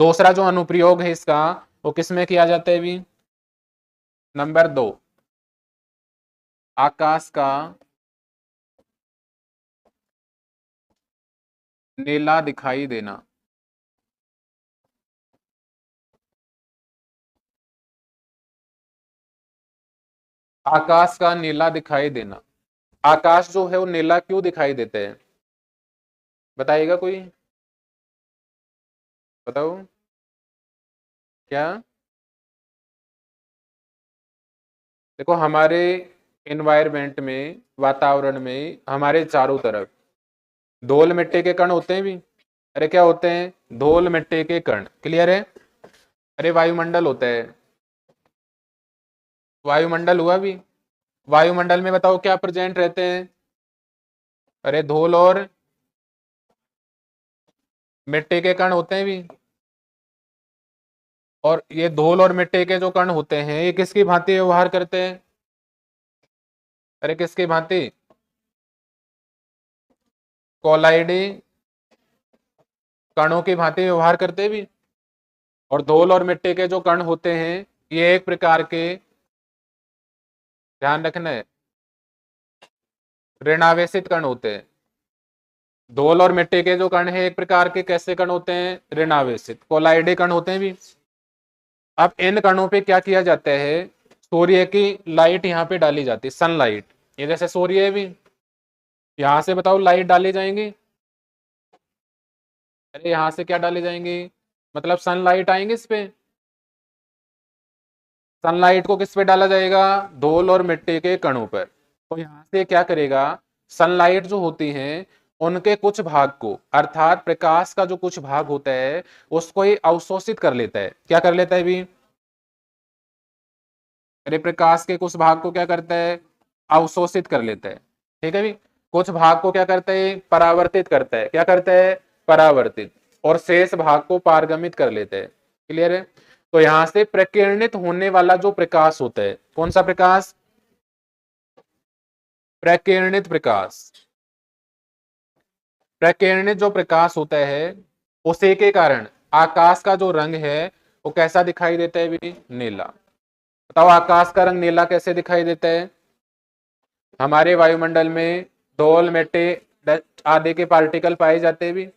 दूसरा जो अनुप्रयोग है इसका वो किसमें किया जाता है अभी? नंबर 2, आकाश का नीला दिखाई देना। आकाश का नीला दिखाई देना। आकाश जो है वो नीला क्यों दिखाई देता है? बताइएगा कोई, बताओ क्या? देखो हमारे एनवायरमेंट में, वातावरण में हमारे चारों तरफ धूल मिट्टी के कण होते हैं भी। अरे क्या होते हैं? धूल मिट्टी के कण, क्लियर है? अरे वायुमंडल होता है, वायुमंडल हुआ भी। वायुमंडल में बताओ क्या प्रेजेंट रहते हैं? अरे धूल और मिट्टी के कण होते हैं भी। और ये धूल और मिट्टी के जो कण होते हैं ये किसकी भांति व्यवहार करते हैं? अरे किसकी भांति? कोलाइडी कणों की भांति व्यवहार करते भी। और धूल और मिट्टी के जो कण होते हैं ये एक प्रकार के, ध्यान रखना है, ऋणावेशित कण होते हैं। धूल और मिट्टी के जो कण है एक प्रकार के कैसे कण होते हैं? ऋणावेशित, कोलाइडी कण होते हैं भी। अब इन कणों पे क्या किया जाता है? सूर्य की लाइट यहाँ पे डाली जाती है, सनलाइट। ये जैसे सूर्य है भी, यहां से बताओ लाइट डाली जाएंगी। अरे यहां से क्या डाली जाएंगी? मतलब सनलाइट आएंगे इस पे। सनलाइट को किस पे डाला जाएगा? धूल और मिट्टी के कणों पर। तो यहां से क्या करेगा? सनलाइट जो होती है उनके कुछ भाग को, अर्थात प्रकाश का जो कुछ भाग होता है उसको ये अवशोषित कर लेता है। क्या कर लेता है भी? अरे प्रकाश के कुछ भाग को क्या करता है? अवशोषित कर लेता है। ठीक है भी। कुछ भाग को क्या करता है? परावर्तित करता है। क्या करता है? परावर्तित। और शेष भाग को पारगमित कर लेता है। क्लियर है? तो यहां से प्रकीर्णित होने वाला जो प्रकाश होता है, कौन सा प्रकाश? प्रकीर्णित प्रकाश। प्रकीर्णित जो प्रकाश होता है उसी के कारण आकाश का जो रंग है वो कैसा दिखाई देता है भी? नीला। बताओ आकाश का रंग नीला कैसे दिखाई देता है? हमारे वायुमंडल में धूल मिट्टी आदि के पार्टिकल पाए जाते हैं भी।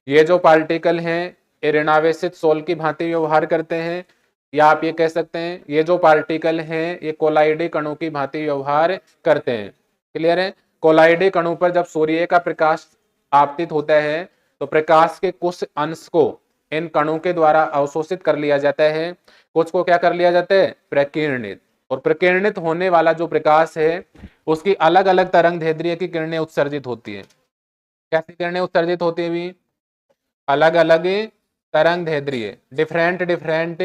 ये जो पार्टिकल हैं ये ऋणावेशित सोल की भांति व्यवहार करते हैं, या आप ये कह सकते हैं ये जो पार्टिकल हैं ये कोलाइडी कणों की भांति व्यवहार करते हैं। क्लियर है? कोलाइडी कणों पर जब सूर्य का प्रकाश आपतित होता है तो प्रकाश के कुछ अंश को इन कणों के द्वारा अवशोषित कर लिया जाता है, कुछ को क्या कर लिया जाता है? प्रकीर्णित। और प्रकीर्णित होने वाला जो प्रकाश है उसकी अलग अलग तरंग दैर्ध्य की किरणें उत्सर्जित होती है। कैसी किरणें उत्सर्जित होती है भी? अलग अलग तरंग दैर्ध्य, डिफरेंट डिफरेंट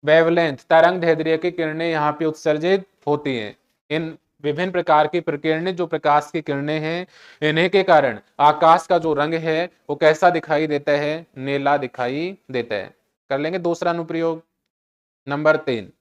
वेवलेंथ, तरंग दैर्ध्य की किरणें यहाँ पे उत्सर्जित होती हैं। इन विभिन्न प्रकार की प्रकीर्णित जो प्रकाश की किरणें हैं इन्हीं के कारण आकाश का जो रंग है वो कैसा दिखाई देता है? नीला दिखाई देता है। कर लेंगे दूसरा अनुप्रयोग, नंबर 3।